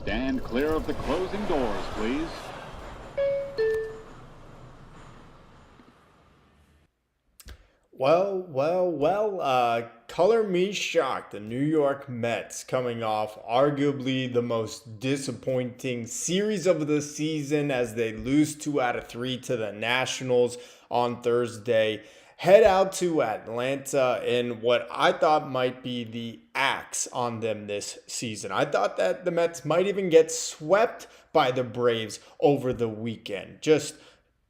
Stand clear of the closing doors, please. Color me shocked. The New York Mets coming off arguably the most disappointing series of the season as they lose 2 out of 3 to the Nationals on Thursday. Head out to Atlanta in what I thought might be the axe on them this season. I thought that the Mets might even get swept by the Braves over the weekend. Just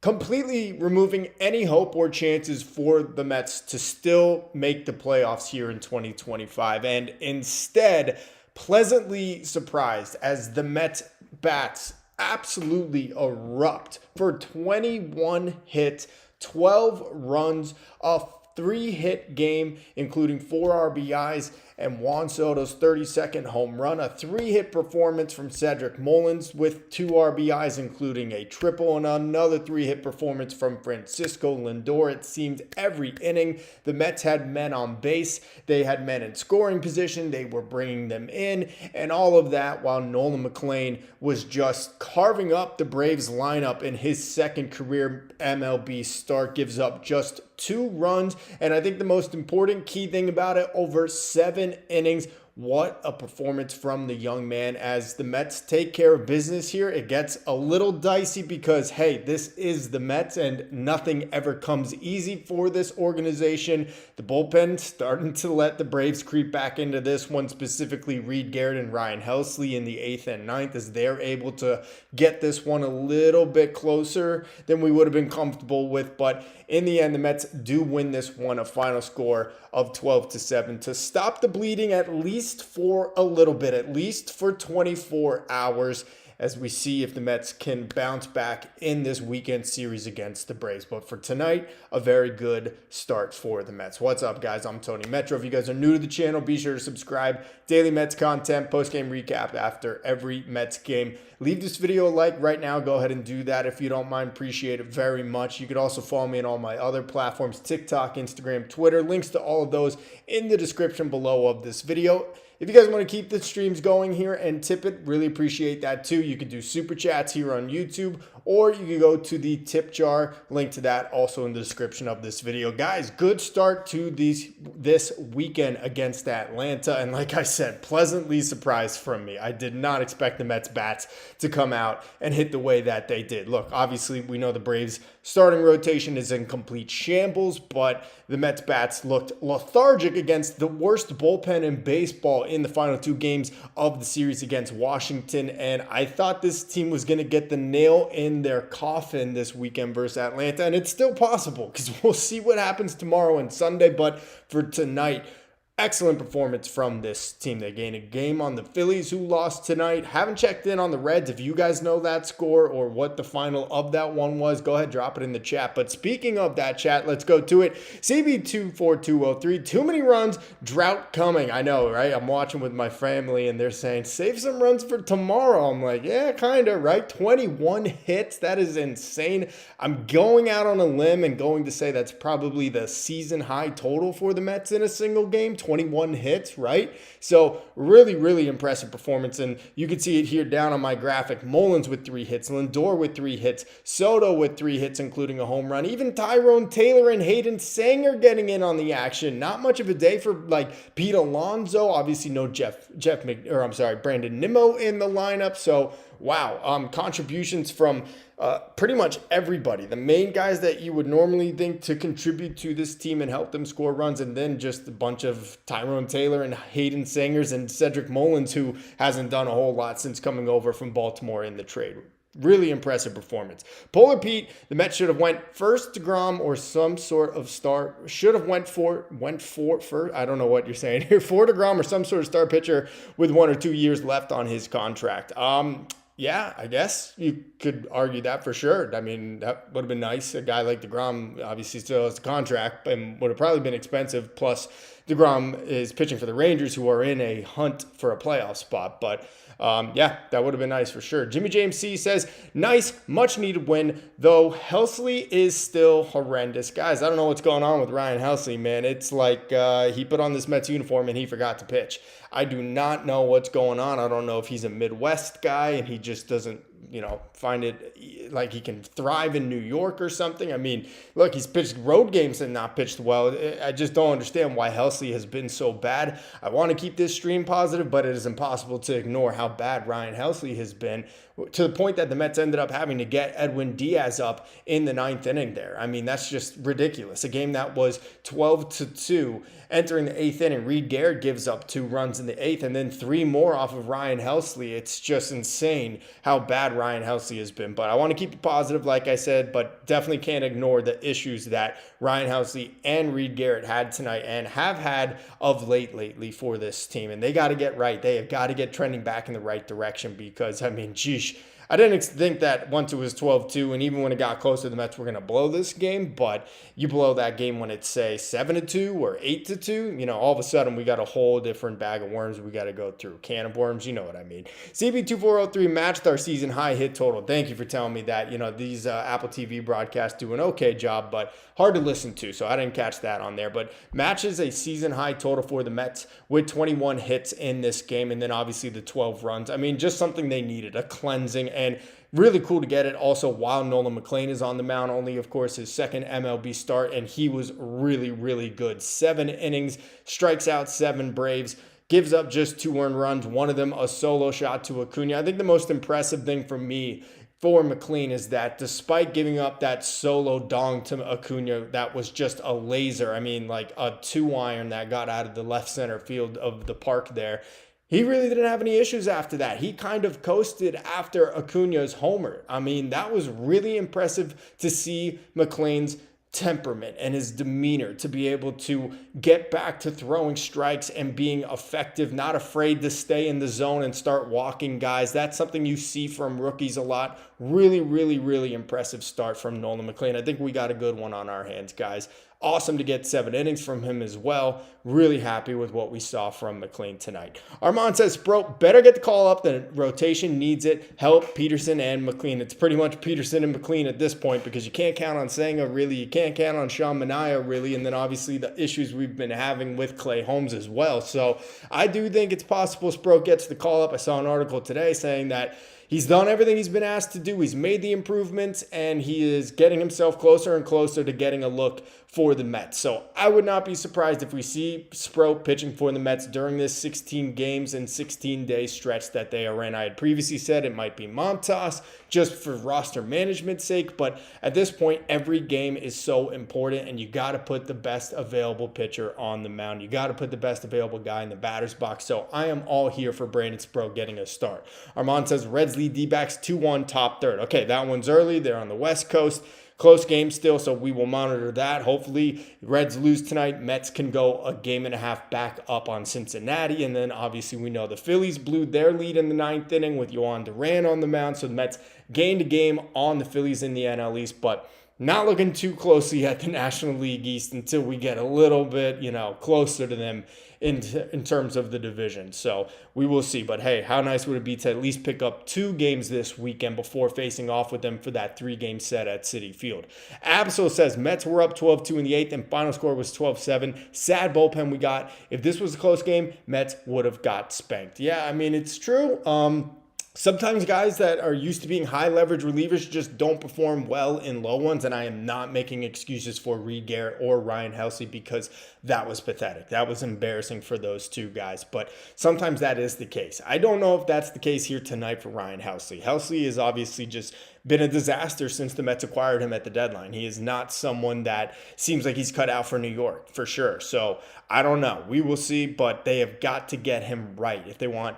completely removing any hope or chances for the Mets to still make the playoffs here in 2025. And instead, pleasantly surprised as the Mets bats absolutely erupt for 21 hits, 12 runs, a 3-hit game, including 4 RBIs and Juan Soto's 32nd home run, a 3-hit performance from Cedric Mullins with 2 RBIs, including a triple, and another 3-hit performance from Francisco Lindor. It seemed every inning the Mets had men on base, they had men in scoring position, they were bringing them in, and all of that while Nolan McLean was just carving up the Braves lineup in his second career MLB start. Gives up just 2 runs, and I think the most important key thing about it, over 7 innings. What a performance from the young man. As the Mets take care of business here, it gets a little dicey because, hey, this is the Mets and nothing ever comes easy for this organization. The bullpen starting to let the Braves creep back into this one, specifically Reed Garrett and Ryan Helsley in the 8th and 9th, as they're able to get this one a little bit closer than we would have been comfortable with. But in the end, the Mets do win this one, a final score of 12-7 to stop the bleeding at least for a little bit, at least for 24 hours, as we see if the Mets can bounce back in this weekend series against the Braves. But for tonight, a very good start for the Mets. What's up, guys? I'm Tony Metro. If you guys are new to the channel, be sure to subscribe. Daily Mets content, post-game recap after every Mets game. Leave this video a like right now. Go ahead and do that if you don't mind. Appreciate it very much. You could also follow me on all my other platforms, TikTok, Instagram, Twitter. Links to all of those in the description below of this video. If you guys want to keep the streams going here and tip it, really appreciate that too. You could do super chats here on YouTube, or you can go to the tip jar. Link to that also in the description of this video. Guys, good start to this weekend against Atlanta. And like I said, pleasantly surprised from me. I did not expect the Mets bats to come out and hit the way that they did. Look, obviously we know the Braves starting rotation is in complete shambles, but the Mets bats looked lethargic against the worst bullpen in baseball in the final 2 games of the series against Washington. And I thought this team was going to get the nail in their coffin this weekend versus Atlanta. And it's still possible because we'll see what happens tomorrow and Sunday. But for tonight, excellent performance from this team. They gained a game on the Phillies, who lost tonight. Haven't checked in on the Reds. If you guys know that score or what the final of that one was, go ahead, drop it in the chat. But speaking of that chat, let's go to it. CB24203, too many runs, drought coming. I know, right? I'm watching with my family and they're saying, save some runs for tomorrow. I'm like, yeah, kind of, right? 21 hits. That is insane. I'm going out on a limb and going to say that's probably the season high total for the Mets in a single game. 21 hits, right? So really, really impressive performance. And you can see it here down on my graphic. Mullins with 3 hits, Lindor with 3 hits, Soto with 3 hits, including a home run. Even Tyrone Taylor and Hayden Sanger getting in on the action. Not much of a day for like Pete Alonso. Obviously no Brandon Nimmo in the lineup. So wow, contributions from pretty much everybody. The main guys that you would normally think to contribute to this team and help them score runs, and then just a bunch of Tyrone Taylor and Hayden Sangers and Cedric Mullins, who hasn't done a whole lot since coming over from Baltimore in the trade. Really impressive performance. Polar Pete, the Mets should have went first DeGrom or some sort of star. Should have went for I don't know what you're saying here. For DeGrom or some sort of star pitcher with 1 or 2 years left on his contract. Yeah, I guess you could argue that for sure. I mean, that would have been nice. A guy like DeGrom obviously still has a contract and would have probably been expensive. Plus, DeGrom is pitching for the Rangers, who are in a hunt for a playoff spot. But yeah, that would have been nice for sure. Jimmy James C says, nice, much needed win, though Helsley is still horrendous. Guys, I don't know what's going on with Ryan Helsley, man. It's like he put on this Mets uniform and he forgot to pitch. I do not know what's going on. I don't know if he's a Midwest guy and he just doesn't, find it like he can thrive in New York or something. I mean, look, he's pitched road games and not pitched well. I just don't understand why Helsley has been so bad. I want to keep this stream positive, but it is impossible to ignore how bad Ryan Helsley has been, to the point that the Mets ended up having to get Edwin Diaz up in the 9th inning there. I mean, that's just ridiculous. A game that was 12-2 entering the 8th inning. Reed Garrett gives up 2 runs in the 8th and then 3 more off of Ryan Helsley. It's just insane how bad Ryan Helsley has been. But I want to keep it positive, like I said, but definitely can't ignore the issues that Ryan Helsley and Reed Garrett had tonight and have had of lately for this team. And they got to get right. They have got to get trending back in the right direction because, I mean, geez, I didn't think that once it was 12-2 and even when it got closer, the Mets were going to blow this game. But you blow that game when it's, say, 7-2 or 8-2, all of a sudden we got a whole different bag of worms we got to go through. Can of worms, you know what I mean. CB2403 matched our season high hit total. Thank you for telling me that. These Apple TV broadcasts do an okay job, but hard to listen to, so I didn't catch that on there. But matches a season high total for the Mets with 21 hits in this game, and then obviously the 12 runs. I mean, just something they needed, a cleansing, and really cool to get it also while Nolan McLean is on the mound. Only, of course, his second MLB start, and he was really, really good. 7 innings, strikes out 7 Braves, gives up just 2 earned runs, one of them a solo shot to Acuna. I think the most impressive thing for me for McLean is that despite giving up that solo dong to Acuna, that was just a laser. I mean, like a 2-iron that got out of the left center field of the park there. He really didn't have any issues after that. He kind of coasted after Acuna's homer. I mean, that was really impressive to see McLean's temperament and his demeanor to be able to get back to throwing strikes and being effective, not afraid to stay in the zone and start walking guys. That's something you see from rookies a lot. Really, really, really impressive start from Nolan McLean. I think we got a good one on our hands, guys. Awesome to get 7 innings from him as well. Really happy with what we saw from McLean tonight. Armand says, bro, better get the call up. The rotation needs it. Help Peterson and McLean. It's pretty much Peterson and McLean at this point because you can't count on Senga, really. You can't count on Sean Manaea, really. And then obviously the issues we've been having with Clay Holmes as well. So I do think it's possible Sproat gets the call up. I saw an article today saying that he's done everything he's been asked to do. He's made the improvements, and he is getting himself closer and closer to getting a look for the Mets. So I would not be surprised if we see Sproat pitching for the Mets during this 16 games and 16-day stretch that they are in. I had previously said it might be Montas just for roster management's sake, but at this point, every game is so important, and you got to put the best available pitcher on the mound. You got to put the best available guy in the batter's box. So I am all here for Brandon Sproat getting a start. Armand says Reds lead D-backs 2-1 top third. Okay, that one's early. They're on the West Coast. Close game still, so we will monitor that. Hopefully, Reds lose tonight. Mets can go a game and a half back up on Cincinnati. And then, obviously, we know the Phillies blew their lead in the 9th inning with Yohan Duran on the mound. So the Mets gained a game on the Phillies in the NL East. But not looking too closely at the National League East until we get a little bit, closer to them in terms of the division. So we will see. But hey, how nice would it be to at least pick up 2 games this weekend before facing off with them for that 3-game set at Citi Field? Absol says Mets were up 12-2 in the 8th and final score was 12-7. Sad bullpen we got. If this was a close game, Mets would have got spanked. Yeah, I mean, it's true. Sometimes guys that are used to being high leverage relievers just don't perform well in low ones, and I am not making excuses for Reed Garrett or Ryan Helsley because that was pathetic. That was embarrassing for those 2 guys, but sometimes that is the case. I don't know if that's the case here tonight for Ryan Helsley. Helsley has obviously just been a disaster since the Mets acquired him at the deadline. He is not someone that seems like he's cut out for New York, for sure. So I don't know. We will see, but they have got to get him right if they want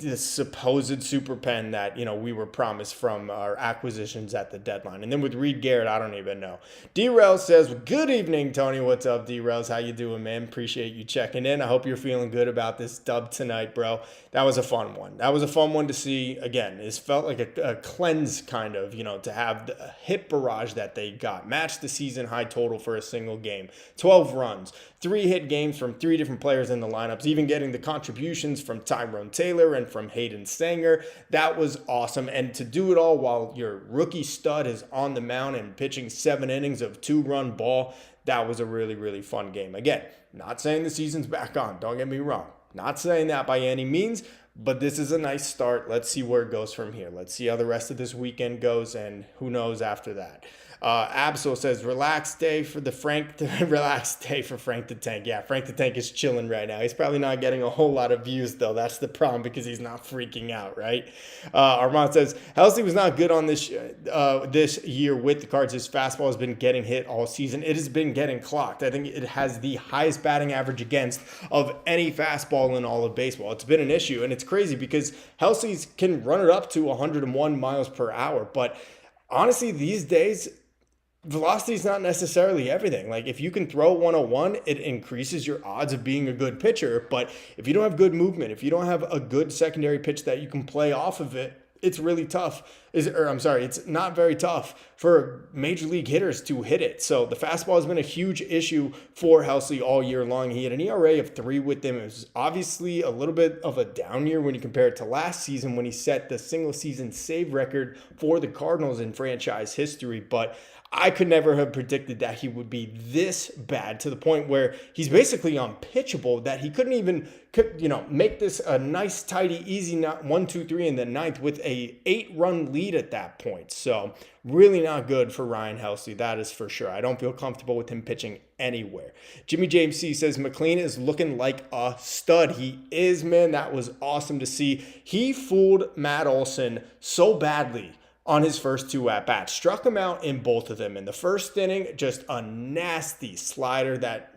this supposed super pen that, we were promised from our acquisitions at the deadline. And then with Reed Garrett, I don't even know. D-Rail says, good evening, Tony. What's up, D-Rails? How you doing, man? Appreciate you checking in. I hope you're feeling good about this dub tonight, bro. That was a fun one. That was a fun one to see. Again, it felt like a cleanse kind of, to have the hit barrage that they got. Match the season high total for a single game. 12 runs, 3 hit games from 3 different players in the lineups, even getting the contributions from Tyrone Taylor and from Hayden Sanger. That was awesome. And to do it all while your rookie stud is on the mound and pitching 7 innings of 2-run ball, that was a really, really fun game. Again, not saying the season's back on. Don't get me wrong. Not saying that by any means, but this is a nice start. Let's see where it goes from here. Let's see how the rest of this weekend goes, and who knows after that. Absol says, relaxed day for Frank the Tank. Yeah, Frank the Tank is chilling right now. He's probably not getting a whole lot of views, though. That's the problem, because he's not freaking out, right? Armand says, Helsley was not good on this year with the Cards. His fastball has been getting hit all season. It has been getting clocked. I think it has the highest batting average against of any fastball in all of baseball. It's been an issue, and it's crazy because Helsley's can run it up to 101 miles per hour, but honestly, these days, velocity is not necessarily everything. Like, if you can throw 101, it increases your odds of being a good pitcher. But if you don't have good movement, if you don't have a good secondary pitch that you can play off of it, it's really tough. It's not very tough for major league hitters to hit it. So the fastball has been a huge issue for Helsley all year long. He had an ERA of 3 with them. It was obviously a little bit of a down year when you compare it to last season, when he set the single season save record for the Cardinals in franchise history. But I could never have predicted that he would be this bad, to the point where he's basically unpitchable, that he couldn't even, make this a nice, tidy, easy 1-2-3 in the ninth with a 8-run lead at that point. So really not good for Ryan Helsley, that is for sure. I don't feel comfortable with him pitching anywhere. Jimmy James C says, McLean is looking like a stud. He is, man. That was awesome to see. He fooled Matt Olson so badly on his first 2 at-bats. Struck him out in both of them. In the first inning, just a nasty slider that,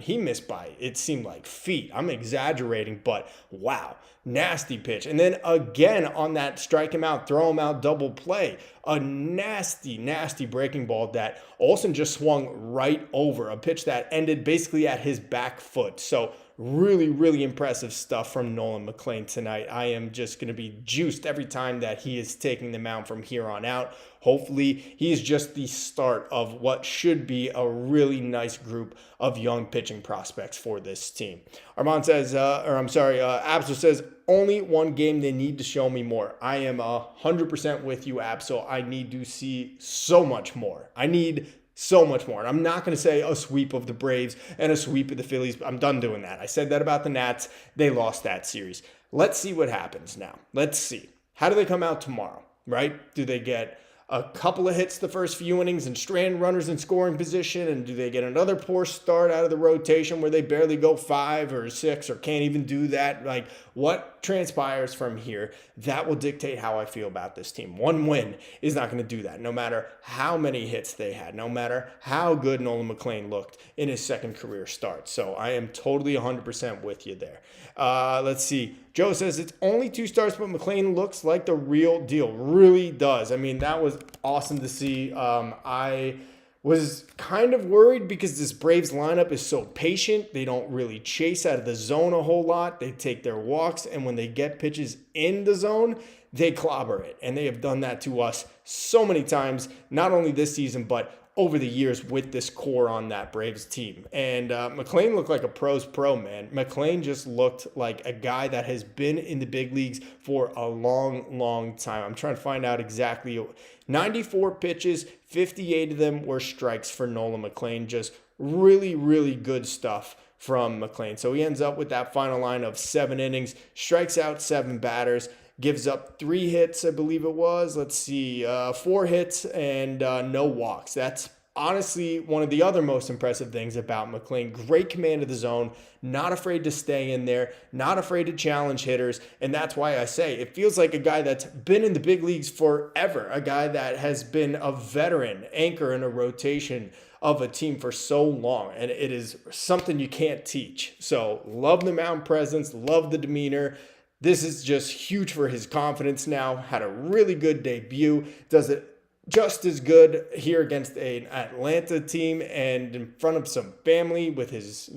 he missed by, it seemed like feet. I'm exaggerating, but wow, nasty pitch. And then again on that strike him out, throw him out double play, a nasty, nasty breaking ball that Olson just swung right over, a pitch that ended basically at his back foot. So really, really impressive stuff from Nolan McLean tonight. I am just going to be juiced every time that he is taking the mound from here on out. Hopefully, he is just the start of what should be a really nice group of young pitching prospects for this team. Armand says, Absol says, only one game, they need to show me more. I am 100% with you, Absol. I need to see so much more. I need so much more. And I'm not going to say a sweep of the Braves and a sweep of the Phillies. I'm done doing that. I said that about the Nats. They lost that series. Let's see what happens now. Let's see. How do they come out tomorrow, right? Do they get a couple of hits the first few innings and strand runners in scoring position? And do they get another poor start out of the rotation where they barely go 5 or 6 or can't even do that? Like, what transpires from here? That will dictate how I feel about this team. One win is not going to do that, no matter how many hits they had, no matter how good Nolan McLean looked in his second career start. So I am totally 100% with you there. Let's see. Joe says it's only 2 starts, but McLean looks like the real deal. Really does. That was awesome to see. I was kind of worried because this Braves lineup is so patient. They don't really chase out of the zone a whole lot. They take their walks, and when they get pitches in the zone, they clobber it. And they have done that to us so many times, not only this season, but over the years with this core on that Braves team. And McLean looked like a pro's pro, man. McLean just looked like a guy that has been in the big leagues for a long, long time. I'm trying to find out exactly. 94 pitches, 58 of them were strikes for Nolan McLean. Just really, really good stuff from McLean. So he ends up with that final line of 7 innings, strikes out 7 batters, gives up 3 hits, I believe it was. 4 hits and no walks. That's honestly one of the other most impressive things about McLean. Great command of the zone, not afraid to stay in there, not afraid to challenge hitters. And that's why I say it feels like a guy that's been in the big leagues forever, a guy that has been a veteran anchor in a rotation of a team for so long. And it is something you can't teach. So love the mound presence, love the demeanor. This is just huge for his confidence now. Had a really good debut. Does it just as good here against an Atlanta team and in front of some family with his,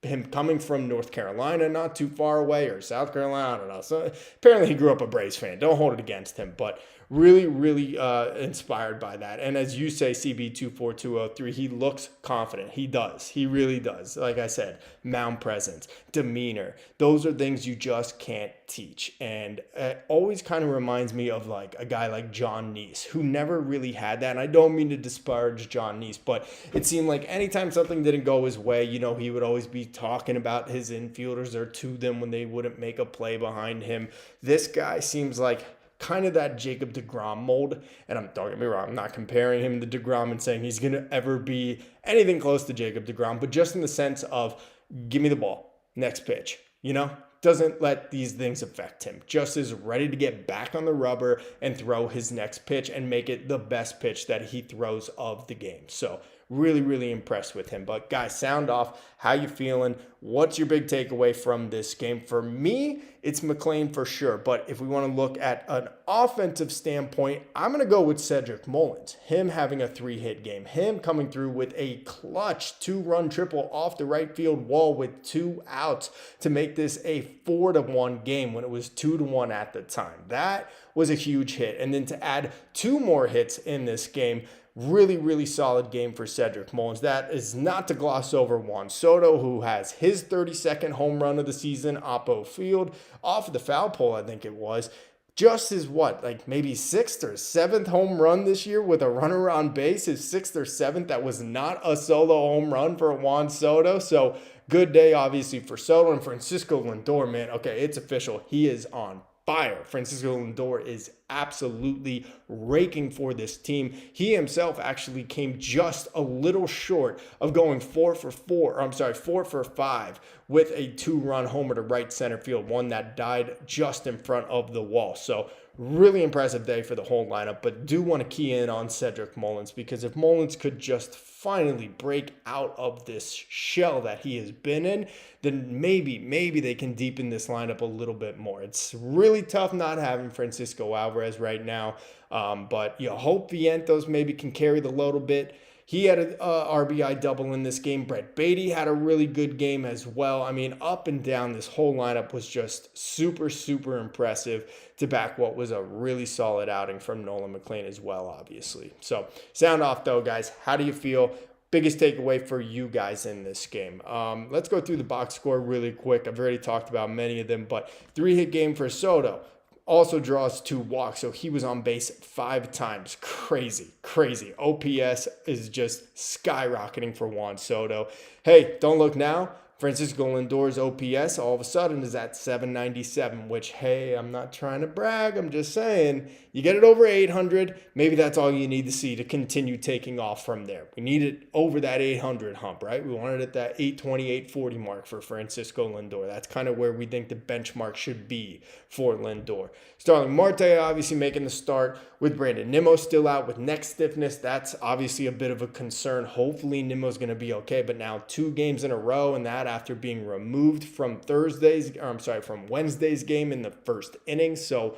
him coming from North Carolina, not too far away, or South Carolina, I don't know. So apparently he grew up a Braves fan. Don't hold it against him, but really, really inspired by that. And as you say, CB24203, he looks confident. He does. He really does. Like I said, mound presence, demeanor. Those are things you just can't teach. And it always kind of reminds me of like a guy like John Neese, who never really had that. And I don't mean to disparage John Neese, but it seemed like anytime something didn't go his way, he would always be talking about his infielders or to them when they wouldn't make a play behind him. This guy seems like kind of that Jacob deGrom mold. And don't get me wrong, I'm not comparing him to deGrom and saying he's going to ever be anything close to Jacob deGrom, but just in the sense of give me the ball, next pitch, doesn't let these things affect him. Just is ready to get back on the rubber and throw his next pitch and make it the best pitch that he throws of the game. So really, really impressed with him. But guys, sound off. How you feeling? What's your big takeaway from this game? For me, it's McLean for sure. But if we want to look at an offensive standpoint, I'm going to go with Cedric Mullins. Him having a 3-hit game. Him coming through with a clutch 2-run triple off the right field wall with 2 outs to make this a 4-1 game when it was 2-1 at the time. That was a huge hit. And then to add 2 more hits in this game, really, really solid game for Cedric Mullins. That is not to gloss over Juan Soto, who has his 32nd home run of the season, Oppo Field, off the foul pole, I think it was. Just his maybe 6th or 7th home run this year with a runner on base, his 6th or 7th. That was not a solo home run for Juan Soto. So good day, obviously, for Soto. And Francisco Lindor, man, okay, it's official. He is on fire. Francisco Lindor is absolutely raking for this team. He himself actually came just a little short of going 4 for 5 with a 2-run homer to right center field, one that died just in front of the wall. So really impressive day for the whole lineup, but do want to key in on Cedric Mullins, because if Mullins could just finally break out of this shell that he has been in, then maybe they can deepen this lineup a little bit more. It's really tough not having Francisco Alvarez right now, but you hope Vientos maybe can carry the load a bit. He had an RBI double in this game. Brett Beatty had a really good game as well. I mean, up and down, this whole lineup was just super, super impressive to back what was a really solid outing from Nolan McLean as well, obviously. So, sound off though, guys. How do you feel? Biggest takeaway for you guys in this game. Let's go through the box score really quick. I've already talked about many of them, but 3-hit game for Soto. Also draws 2 walks, so he was on base 5 times. Crazy. OPS is just skyrocketing for Juan Soto. Hey, don't look now. Francisco Lindor's OPS all of a sudden is at 797, which, hey, I'm not trying to brag. I'm just saying, you get it over 800, maybe that's all you need to see to continue taking off from there. We need it over that 800 hump, right? We wanted it at that 820, 840 mark for Francisco Lindor. That's kind of where we think the benchmark should be for Lindor. Starling Marte obviously making the start with Brandon Nimmo still out with neck stiffness. That's obviously a bit of a concern. Hopefully Nimmo's going to be okay, but now 2 games in a row, and that after being removed from Wednesday's game in the first inning. So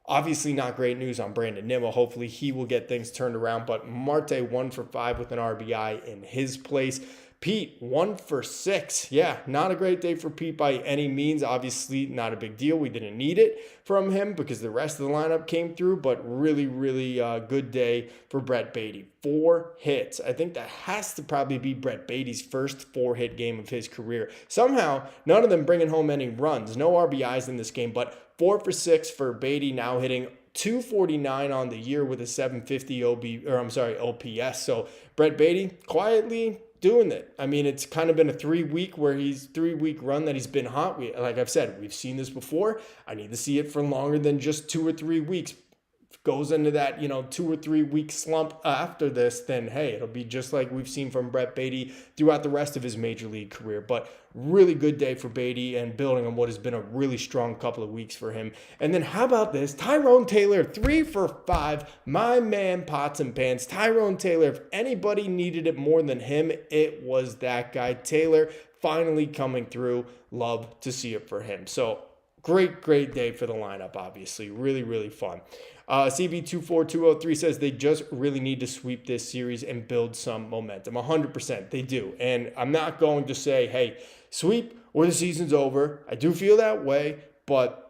obviously not great news on Brandon Nimmo. Hopefully he will get things turned around, but Marte 1 for 5 with an RBI in his place. Pete, 1 for 6. Yeah, not a great day for Pete by any means. Obviously, not a big deal. We didn't need it from him because the rest of the lineup came through, but really, really good day for Brett Beatty. 4 hits. I think that has to probably be Brett Beatty's first 4-hit game of his career. Somehow, none of them bringing home any runs. No RBIs in this game, but 4 for 6 for Beatty, now hitting 249 on the year with a 750 OPS. So Brett Beatty quietly doing it. I mean, it's kind of been a 3-week run that he's been hot. Like I've said, we've seen this before. I need to see it for longer than just 2 or 3 weeks. If it goes into that, 2 or 3 week slump after this, then hey, it'll be just like we've seen from Brett Beatty throughout the rest of his major league career. But really good day for Beatty and building on what has been a really strong couple of weeks for him. And then how about this? Tyrone Taylor, 3 for 5. My man, pots and pans. Tyrone Taylor, if anybody needed it more than him, it was that guy. Taylor finally coming through. Love to see it for him. So great day for the lineup, obviously. Really, really fun. CB24203 says they just really need to sweep this series and build some momentum. 100% they do. And I'm not going to say, hey, sweep or the season's over. I do feel that way, but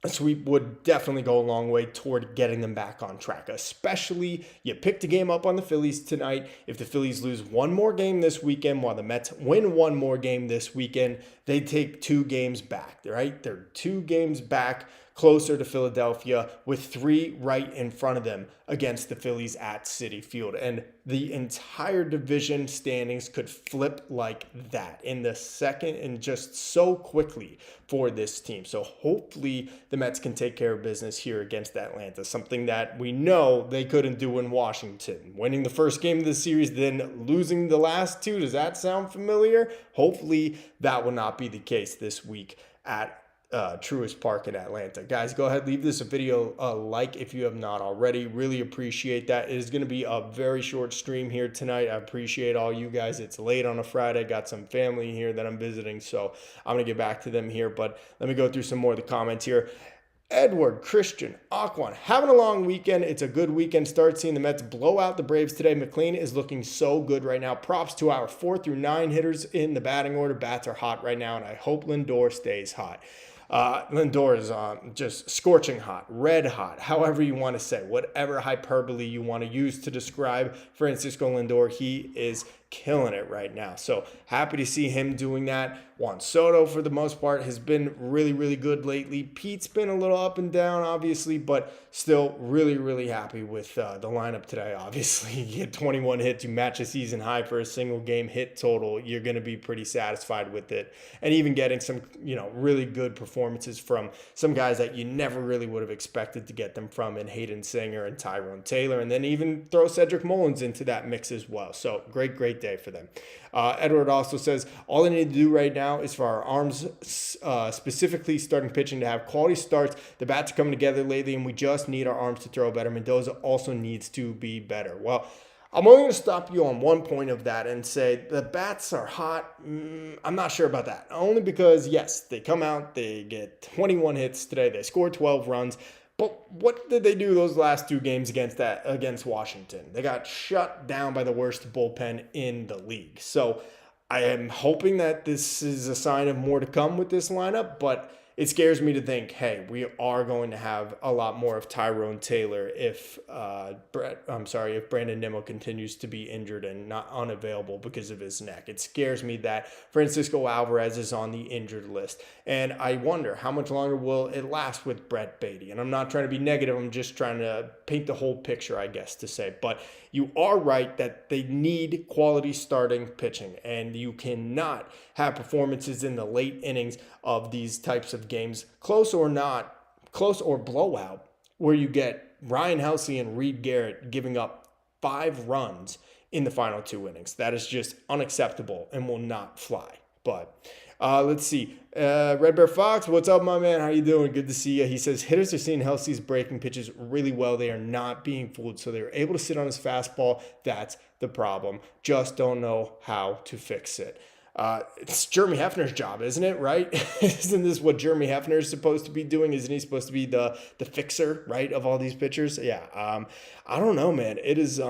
a sweep would definitely go a long way toward getting them back on track, especially you picked a game up on the Phillies tonight. If the Phillies lose one more game this weekend while the Mets win one more game this weekend, they take 2 games back, right? They're 2 games back closer to Philadelphia with 3 right in front of them against the Phillies at Citi Field. And the entire division standings could flip like that in the second and just so quickly for this team. So hopefully the Mets can take care of business here against Atlanta, something that we know they couldn't do in Washington. Winning the first game of the series, then losing the last 2. Does that sound familiar? Hopefully that will not be the case this week at Truist Park in Atlanta. Guys, go ahead, leave this a video like if you have not already. Really appreciate that. It is going to be a very short stream here tonight. I appreciate all you guys. It's late on a Friday. Got some family here that I'm visiting, so I'm going to get back to them here, but let me go through some more of the comments here. Edward, Christian, Aquan, having a long weekend. It's a good weekend start seeing the Mets blow out the Braves today. McLean is looking so good right now. Props to our 4 through 9 hitters in the batting order. Bats are hot right now, and I hope Lindor stays hot. Lindor is just scorching hot, red hot, however you want to say, whatever hyperbole you want to use to describe Francisco Lindor. He is killing it right now. So happy to see him doing that. Juan Soto, for the most part, has been really, really good lately. Pete's been a little up and down, obviously, but still really, really happy with the lineup today. Obviously, you get 21 hits, you match a season high for a single game hit total. You're going to be pretty satisfied with it. And even getting some, really good performances from some guys that you never really would have expected to get them from in Hayden Singer and Tyrone Taylor. And then even throw Cedric Mullins into that mix as well. So great day for them. Edward also says, all they need to do right now is for our arms, specifically starting pitching, to have quality starts. The bats are coming together lately, and we just need our arms to throw better. Mendoza also needs to be better. Well, I'm only going to stop you on one point of that and say the bats are hot. I'm not sure about that. Only because, yes, they come out, they get 21 hits today, they score 12 runs. But what did they do those last 2 games against Washington? They got shut down by the worst bullpen in the league. So I am hoping that this is a sign of more to come with this lineup, but it scares me to think, hey, we are going to have a lot more of Tyrone Taylor if Brandon Nimmo continues to be injured and not unavailable because of his neck. It scares me that Francisco Alvarez is on the injured list. And I wonder how much longer will it last with Brett Beatty. And I'm not trying to be negative. I'm just trying to paint the whole picture, I guess, to say. But you are right that they need quality starting pitching, and you cannot have performances in the late innings of these types of games, close or not, close or blowout, where you get Ryan Helsley and Reed Garrett giving up 5 runs in the final 2 innings. That is just unacceptable and will not fly. But let's see. Red Bear Fox, what's up, my man? How you doing? Good to see you. He says, hitters are seeing Helsley's breaking pitches really well. They are not being fooled, so they're able to sit on his fastball. That's the problem. Just don't know how to fix it. It's Jeremy Hefner's job, isn't it, right? Isn't this what Jeremy Hefner is supposed to be doing? Isn't he supposed to be the fixer, right, of all these pitchers? Yeah, I don't know, man. It is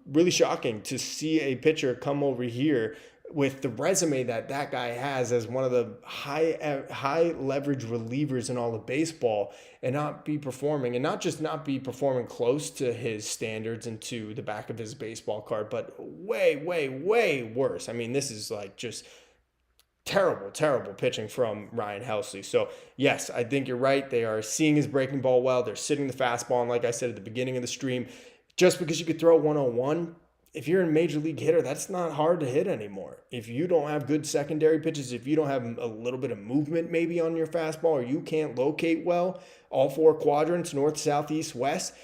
really shocking to see a pitcher come over here with the resume that guy has as one of the high leverage relievers in all of baseball and not be performing, and not just not be performing close to his standards and to the back of his baseball card, but way worse. I mean, this is like just terrible pitching from Ryan Helsley. So yes, I think you're right. They are seeing his breaking ball well. They're sitting the fastball. And like I said at the beginning of the stream, just because you could throw 101, if you're a major league hitter, that's not hard to hit anymore. If you don't have good secondary pitches, if you don't have a little bit of movement maybe on your fastball, or you can't locate well, all 4 quadrants, north, south, east, west,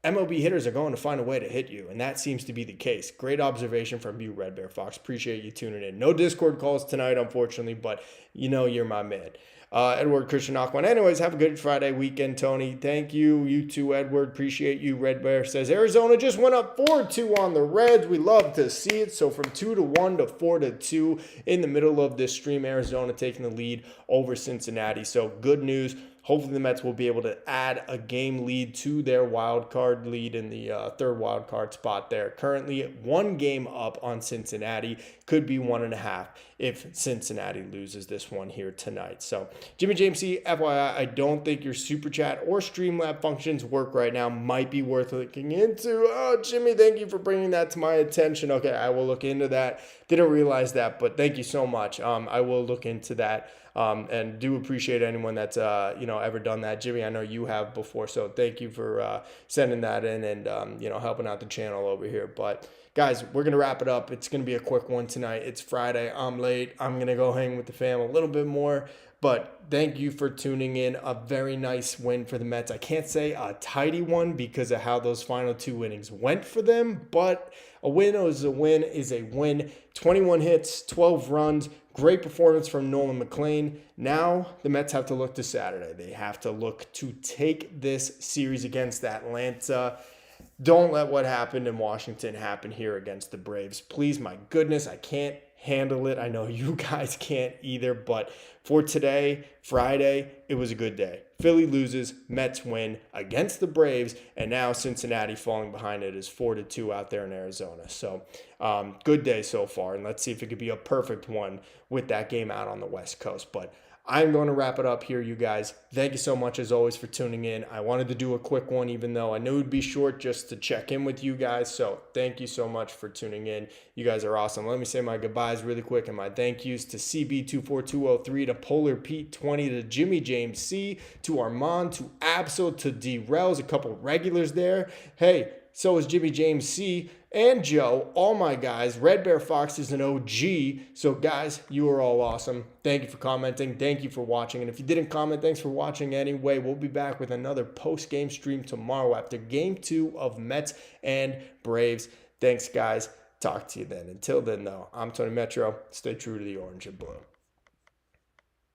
MLB hitters are going to find a way to hit you, and that seems to be the case. Great observation from you, Red Bear Fox. Appreciate you tuning in. No Discord calls tonight, unfortunately, but you're my man. Edward Christian Aquan. Anyways, have a good Friday weekend, Tony. Thank you. You too, Edward. Appreciate you. Red Bear says Arizona just went up 4-2 on the Reds. We love to see it. So from 2-1 to 4-2 in the middle of this stream, Arizona taking the lead over Cincinnati. So good news. Hopefully the Mets will be able to add a game lead to their wild card lead in the third wild card spot there. Currently 1 game up on Cincinnati. Could be 1.5 if Cincinnati loses this one here tonight. So Jimmy James C, FYI, I don't think your Super Chat or Streamlab functions work right now. Might be worth looking into. Oh, Jimmy, thank you for bringing that to my attention. Okay, I will look into that. Didn't realize that, but thank you so much. I will look into that. And do appreciate anyone that's, ever done that. Jimmy, I know you have before, so thank you for sending that in and, helping out the channel over here. But, guys, we're going to wrap it up. It's going to be a quick one tonight. It's Friday. I'm late. I'm going to go hang with the fam a little bit more. But thank you for tuning in. A very nice win for the Mets. I can't say a tidy one because of how those final 2 innings went for them, but a win is a win is a win. 21 hits, 12 runs, great performance from Nolan McLean. Now the Mets have to look to Saturday. They have to look to take this series against Atlanta. Don't let what happened in Washington happen here against the Braves. Please, my goodness, I can't handle it. I know you guys can't either, but for today, Friday, it was a good day. Philly loses, Mets win against the Braves, and now Cincinnati falling behind it is 4-2 out there in Arizona. So good day so far, and let's see if it could be a perfect one with that game out on the West Coast. But I'm going to wrap it up here, you guys. Thank you so much, as always, for tuning in. I wanted to do a quick one, even though I knew it would be short, just to check in with you guys. So thank you so much for tuning in. You guys are awesome. Let me say my goodbyes really quick and my thank yous to CB24203, to Polar Pete 20, to Jimmy James C, to Armand, to Absol, to D-Rels, a couple regulars there. Hey, so is Jimmy James C and Joe, all my guys. Red Bear Fox is an OG. So, guys, you are all awesome. Thank you for commenting. Thank you for watching. And if you didn't comment, thanks for watching anyway. We'll be back with another post-game stream tomorrow after Game 2 of Mets and Braves. Thanks, guys. Talk to you then. Until then, though, I'm Tony Metro. Stay true to the orange and blue.